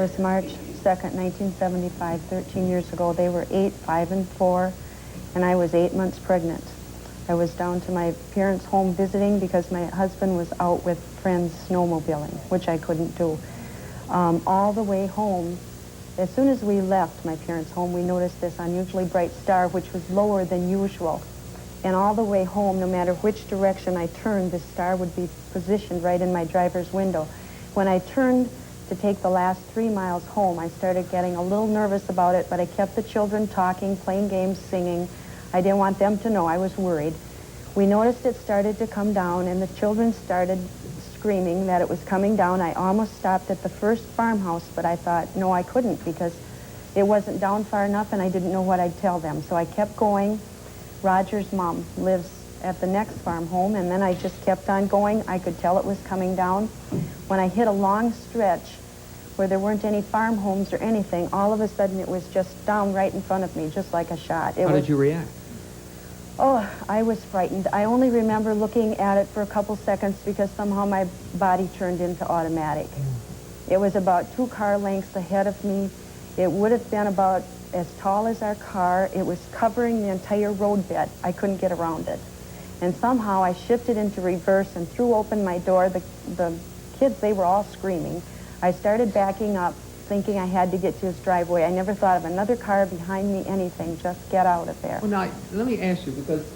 was March 2nd, 1975, 13 years ago. They were 8, 5, and 4, and I was 8 months pregnant. I was down to my parents' home visiting because my husband was out with friends snowmobiling, which I couldn't do. All the way home, as soon as we left my parents' home, we noticed this unusually bright star, which was lower than usual. And all the way home, no matter which direction I turned, this star would be positioned right in my driver's window. When I turned to take the last 3 miles home, I started getting a little nervous about it, but I kept the children talking, playing games, singing. I didn't want them to know I was worried. We noticed it started to come down, and the children started screaming that it was coming down. I almost stopped at the first farmhouse, but I thought, no, I couldn't, because it wasn't down far enough, and I didn't know what I'd tell them. So I kept going. Roger's mom lives at the next farm home, and then I just kept on going. I could tell it was coming down. When I hit a long stretch where there weren't any farm homes or anything, all of a sudden it was just down right in front of me, just like a shot. How did you react? Oh, I was frightened. I only remember looking at it for a couple seconds because somehow my body turned into automatic. It was about 2 car lengths ahead of me. It would have been about as tall as our car. It was covering the entire roadbed. I couldn't get around it. And somehow I shifted into reverse and threw open my door. The kids, they were all screaming. I started backing up, thinking I had to get to his driveway. I never thought of another car behind me, anything. Just get out of there. Well, now, let me ask you, because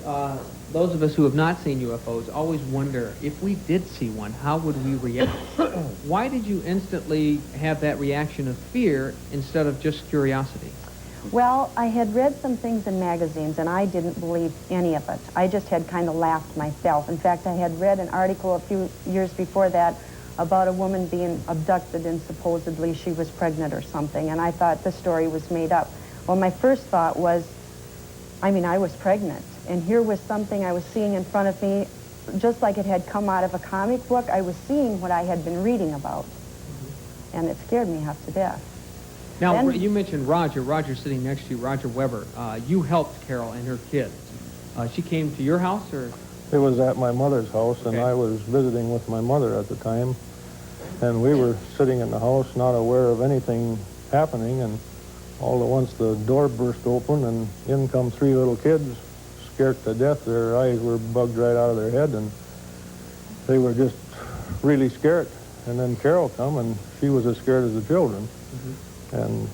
those of us who have not seen UFOs always wonder, if we did see one, how would we react? Why did you instantly have that reaction of fear instead of just curiosity? Well, I had read some things in magazines, and I didn't believe any of it. I just had kind of laughed myself. In fact, I had read an article a few years before that about a woman being abducted and supposedly she was pregnant or something, and I thought the story was made up. Well, my first thought was, I was pregnant, and here was something I was seeing in front of me, just like it had come out of a comic book. I was seeing what I had been reading about, and it scared me half to death. Now, Then, you mentioned Roger. Roger sitting next to you, Roger Weber. You helped Carole and her kids. She came to your house, or? It was at my mother's house, and Okay. I was visiting with my mother at the time. And we were sitting in the house, not aware of anything happening, and all at once the door burst open, and in come 3 little kids, scared to death. Their eyes were bugged right out of their head, and they were just really scared. And then Carole come, and she was as scared as the children. And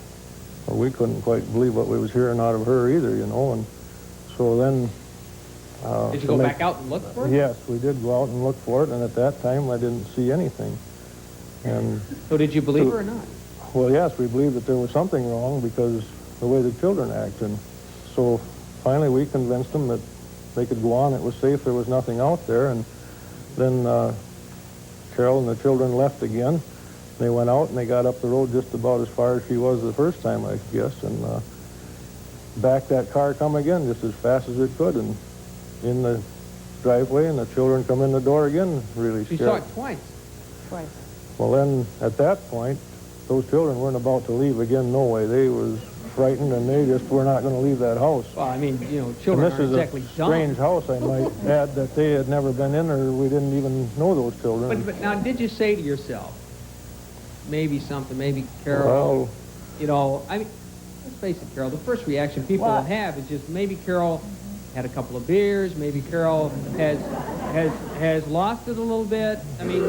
well, we couldn't quite believe what we was hearing out of her either, you know. And so then... Did you go back out and look for it? Yes, we did go out and look for it, and at that time I didn't see anything. And So did you believe her or not? well, yes, we believed that there was something wrong because the way the children acted. So finally we convinced them that they could go on, it was safe, there was nothing out there. And then Carole and the children left again. They went out and they got up the road just about as far as she was the first time, I guess, and back that car come again just as fast as it could, and in the driveway, and the children come in the door again, really scared. You saw it twice. twice. Well, then, at that point, those children weren't about to leave again, no way. They was frightened, and they just were not going to leave that house. Well, I mean, you know, And children this aren't is exactly a dumb. strange house, I might add, that they had never been in, or we didn't even know those children. But now, did you say to yourself, maybe something, maybe Carole, Well, you know, I mean, let's face it, Carole, the first reaction people Well- have is just maybe Carole had a couple of beers, maybe Carole has lost it a little bit. I mean,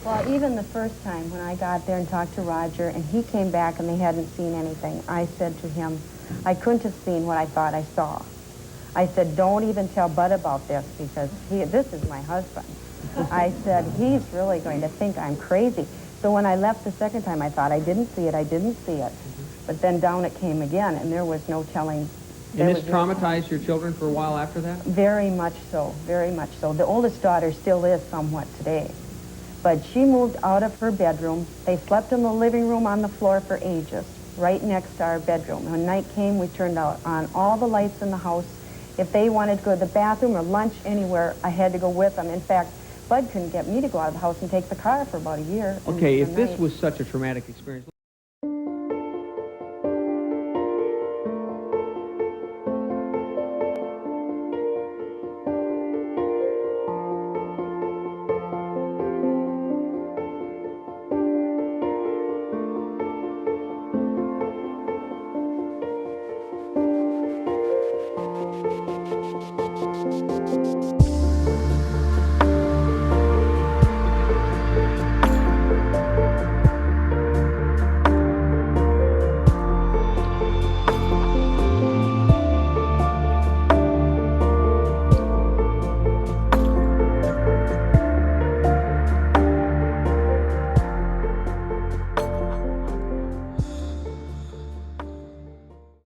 Well, even the first time when I got there and talked to Roger, and he came back and they hadn't seen anything, I said to him, I couldn't have seen what I thought I saw. I said, don't even tell Bud about this, because this is my husband. I said, he's really going to think I'm crazy. So when I left the second time, I thought, I didn't see it. But then down it came again, and there was no telling. and this traumatized your children for a while after that? Very much so, very much so. The oldest daughter still is somewhat today. But she moved out of her bedroom. They slept in the living room on the floor for ages, right next to our bedroom. When night came, we turned on all the lights in the house. If they wanted to go to the bathroom or lunch anywhere, I had to go with them. In fact, Bud couldn't get me to go out of the house and take the car for about a year. Okay, if this was such a traumatic experience...